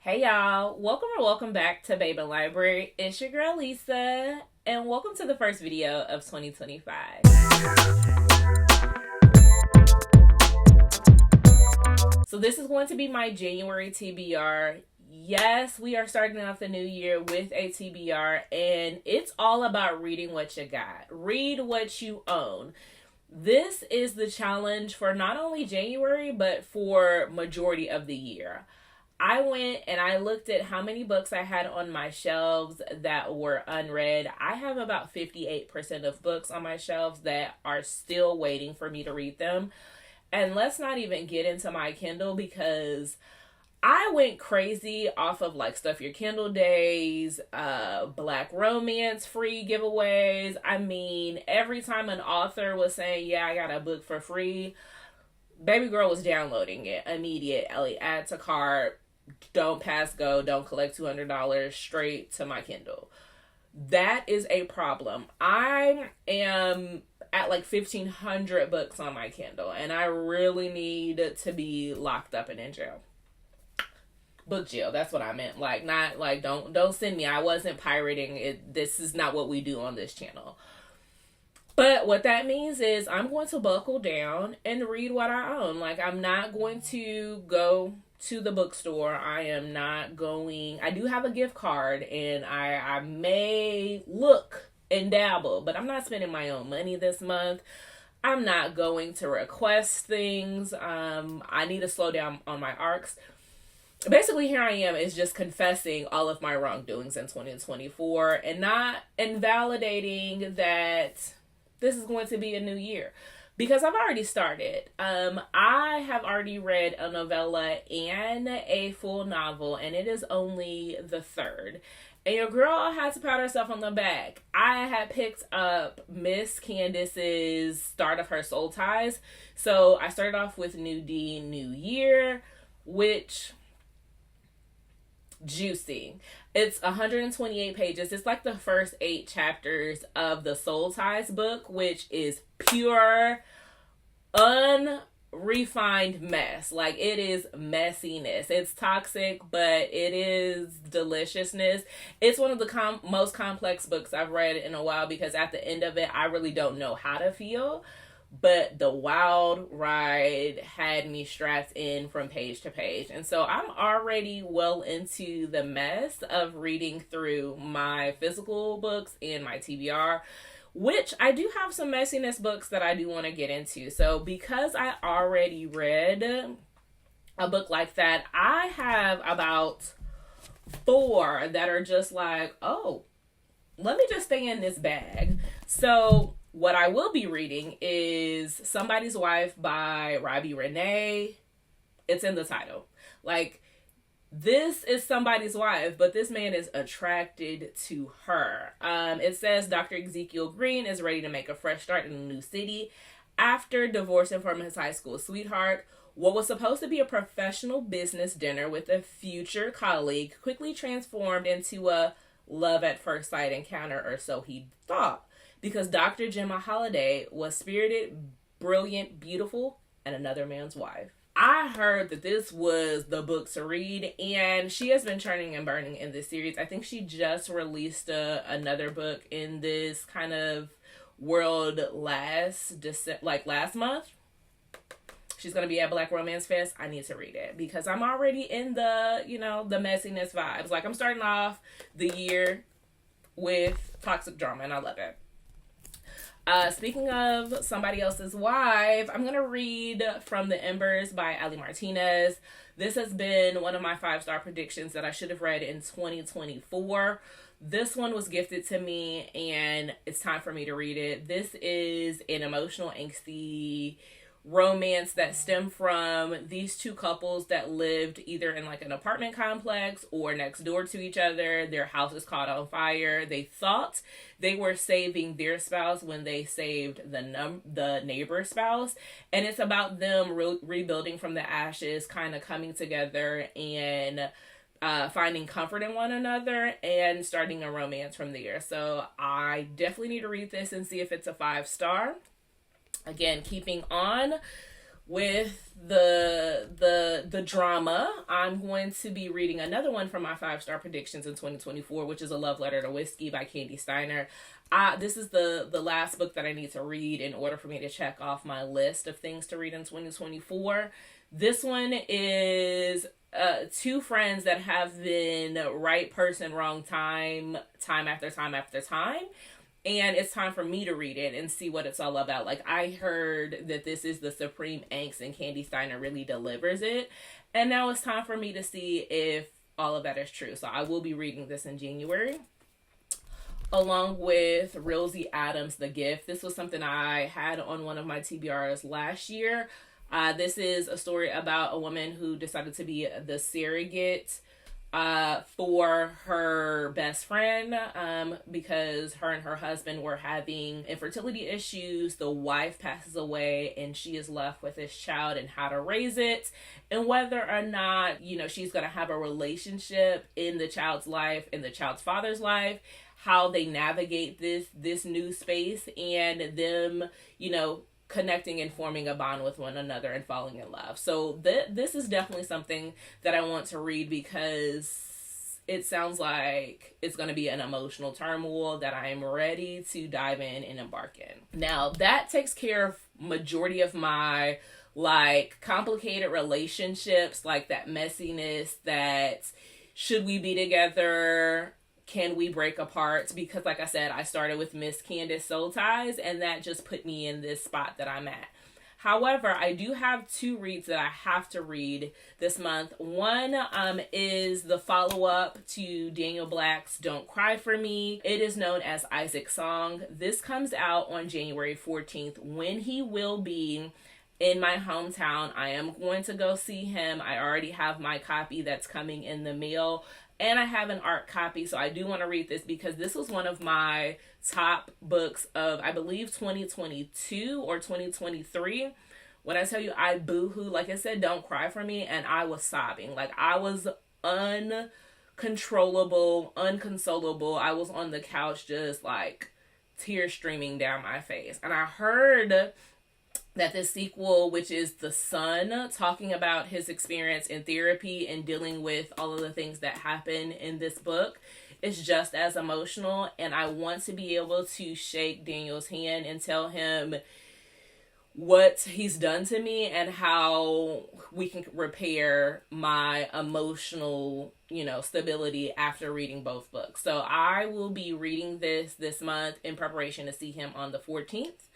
Hey y'all, welcome or welcome back to Babeinlibrary. It's your girl Lisa, and welcome to the first video of 2025. So this is going to be my January TBR. Yes, we are starting off the new year with a TBR, and it's all about reading what you got. Read what you own. This is the challenge for not only January, but for majority of the year. I went and I looked at how many books I had on my shelves that were unread. I have about 58% of books on my shelves that are still waiting for me to read them. And let's not even get into my Kindle because I went crazy off of like Stuff Your Kindle days, Black Romance free giveaways. I mean, every time an author was saying, yeah, I got a book for free, baby girl was downloading it immediately, add to cart, don't pass go, don't collect $200, straight to my Kindle. That is a problem. I am at like 1,500 books on my Kindle, and I really need to be locked up and in jail. Book jail, that's what I meant. Like, not like, don't send me. I wasn't pirating it. This is not what we do on this channel. But what that means is I'm going to buckle down and read what I own. Like, I'm not going to go to the bookstore. I am not going. I do have a gift card, and I may look and dabble, but I'm not spending my own money this month. I'm not going to request things. I need to slow down on my arcs. Basically, here I am is just confessing all of my wrongdoings in 2024 and not invalidating that this is going to be a new year, because I've already started. I have already read a novella and a full novel, and it is only the third. And your girl had to pat herself on the back. I had picked up Miss Candace's start of her Soul Ties. So I started off with New D, New Year, which juicy. It's 128 pages. It's like the first 8 chapters of the Soul Ties book, which is pure, unrefined mess. Like, it is messiness. It's toxic, but it is deliciousness. It's one of the most complex books I've read in a while, because at the end of it, I really don't know how to feel. But the wild ride had me strapped in from page to page. And so I'm already well into the mess of reading through my physical books and my TBR, which I do have some messiness books that I do want to get into. So because I already read a book like that, I have about 4 that are just like, oh, let me just stay in this bag. So what I will be reading is Somebody's Wife by Robbie Renee. It's in the title. Like, this is somebody's wife, but this man is attracted to her. It says Dr. Ezekiel Green is ready to make a fresh start in a new city after divorcing from his high school sweetheart. What was supposed to be a professional business dinner with a future colleague quickly transformed into a love at first sight encounter, or so he thought, because Dr. Gemma Holliday was spirited, brilliant, beautiful, and another man's wife. I heard that this was the book to read, and she has been churning and burning in this series. I think she just released another book in this kind of world last month. She's going to be at Black Romance Fest. I need to read it because I'm already in the messiness vibes. Like, I'm starting off the year with toxic drama, and I love it. Speaking of somebody else's wife, I'm going to read From the Embers by Ali Martinez. This has been one of my 5-star predictions that I should have read in 2024. This one was gifted to me, and it's time for me to read it. This is an emotional, angsty romance that stemmed from these 2 couples that lived either in like an apartment complex or next door to each other. Their house is caught on fire. They thought they were saving their spouse when they saved the neighbor's spouse, and it's about them rebuilding from the ashes, kind of coming together and finding comfort in one another and starting a romance from there. So I definitely need to read this and see if it's a 5-star. Again, keeping on with the drama, I'm going to be reading another one from my 5-star predictions in 2024, which is A Love Letter to Whiskey by Candy Steiner. This is the last book that I need to read in order for me to check off my list of things to read in 2024. This one is two friends that have been right person, wrong time after time after time. And it's time for me to read it and see what it's all about. Like, I heard that this is the supreme angst and Candy Steiner really delivers it. And now it's time for me to see if all of that is true. So I will be reading this in January, along with Rosie Adams' The Gift. This was something I had on one of my TBRs last year. This is a story about a woman who decided to be the surrogate for her best friend, because her and her husband were having infertility issues. The wife passes away and she is left with this child and how to raise it, and whether or not, she's going to have a relationship in the child's life, in the child's father's life, how they navigate this new space, and them, connecting and forming a bond with one another and falling in love. So this is definitely something that I want to read, because it sounds like it's going to be an emotional turmoil that I am ready to dive in and embark in. Now, that takes care of majority of my complicated relationships, like that messiness, that should we be together, can we break apart? Because like I said, I started with Miss Candace Soul Ties, and that just put me in this spot that I'm at. However, I do have 2 reads that I have to read this month. One is the follow-up to Daniel Black's Don't Cry For Me. It is known as Isaac's Song. This comes out on January 14th, when he will be in my hometown. I am going to go see him. I already have my copy that's coming in the mail, and I have an art copy, so I do want to read this, because this was one of my top books of, I believe, 2022 or 2023. When I tell you I boohoo, like I said, Don't Cry For Me, and I was sobbing. Like, I was uncontrollable, unconsolable. I was on the couch just like tears streaming down my face. And I heard that this sequel, which is The Son, talking about his experience in therapy and dealing with all of the things that happen in this book, is just as emotional. And I want to be able to shake Daniel's hand and tell him what he's done to me and how we can repair my emotional, stability after reading both books. So I will be reading this month in preparation to see him on the 14th.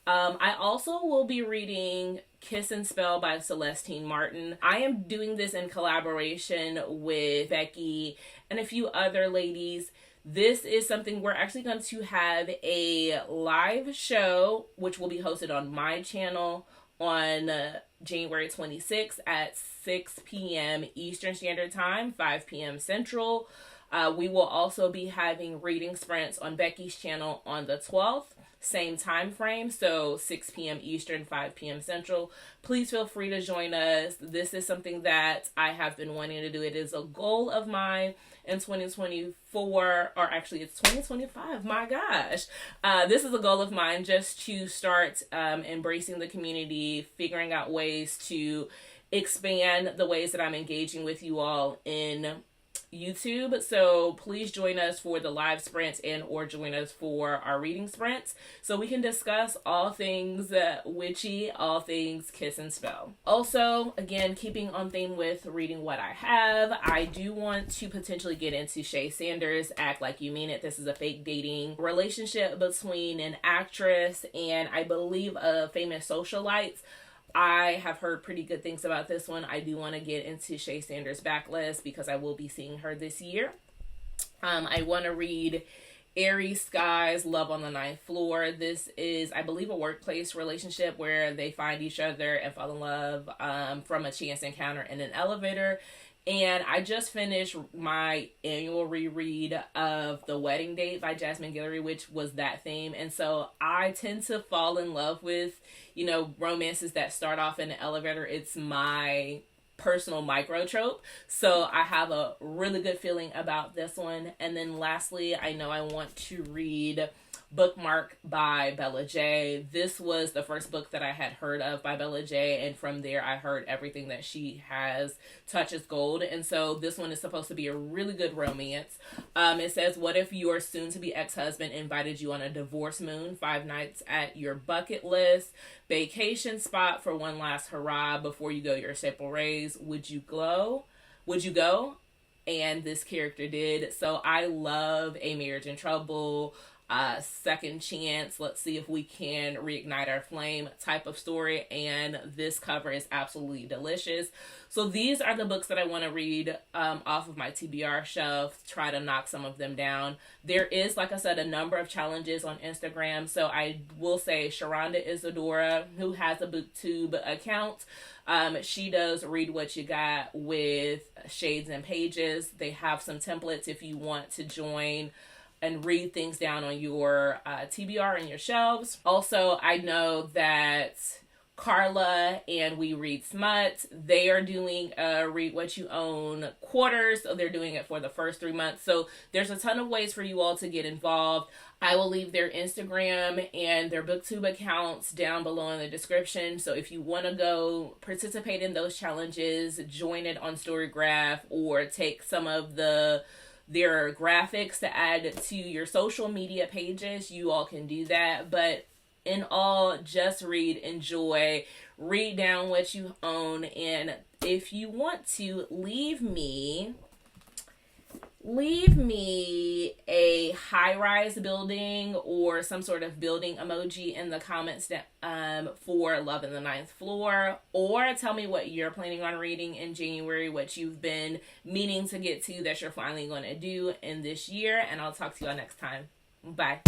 I also will be reading Kiss and Spell by Celestine Martin. I am doing this in collaboration with Becky and a few other ladies. This is something we're actually going to have a live show, which will be hosted on my channel on January 26th at 6 p.m. Eastern Standard Time, 5 p.m. Central. We will also be having reading sprints on Becky's channel on the 12th. Same time frame, so 6 p.m. Eastern, 5 p.m. Central. Please feel free to join us. This is something that I have been wanting to do. It is a goal of mine in 2024, or actually it's 2025, my gosh. This is a goal of mine, just to start embracing the community, figuring out ways to expand the ways that I'm engaging with you all in YouTube. So please join us for the live sprints and or join us for our reading sprints, so we can discuss all things witchy, all things Kiss and Spell. Also, again, keeping on theme with reading what I have, I do want to potentially get into Shay Sanders' Act Like You Mean It. This is a fake dating relationship between an actress and, I believe, a famous socialite. I have heard pretty good things about this one. I do want to get into Shay Sanders' backlist because I will be seeing her this year. I want to read Aries Sky's Love on the Ninth Floor. This is, I believe, a workplace relationship where they find each other and fall in love from a chance encounter in an elevator. And I just finished my annual reread of The Wedding Date by Jasmine Guillory, which was that theme. And so I tend to fall in love with, romances that start off in an elevator. It's my personal micro trope. So I have a really good feeling about this one. And then lastly, I know I want to read Bookmark by Bella J. This was the first book that I had heard of by Bella J, and from there I heard everything that she has touches gold. And so this one is supposed to be a really good romance. It says, what if your soon-to-be ex-husband invited you on a divorce moon, 5 nights at your bucket list, vacation spot for one last hurrah before you go your separate ways? Would you go? And this character did. So I love a marriage in trouble, second chance, let's see if we can reignite our flame type of story. And this cover is absolutely delicious. So these are the books that I want to read off of my TBR shelf, try to knock some of them down. There is, like I said, a number of challenges on Instagram. So I will say Sharonda Isadora, who has a BookTube account, she does Read What You Got with Shades and Pages. They have some templates if you want to join and read things down on your TBR and your shelves. Also, I know that Carla and We Read Smut, they are doing a Read What You Own quarters. So they're doing it for the first 3 months. So there's a ton of ways for you all to get involved. I will leave their Instagram and their BookTube accounts down below in the description. So if you want to go participate in those challenges, join it on Storygraph, or take some of their graphics to add to your social media pages, you all can do that. But in all, just read, enjoy, read down what you own. And if you want to, leave me a high-rise building or some sort of building emoji in the comments for Love in the Ninth Floor, or tell me what you're planning on reading in January, what you've been meaning to get to that you're finally going to do in this year. And I'll talk to you all next time. Bye.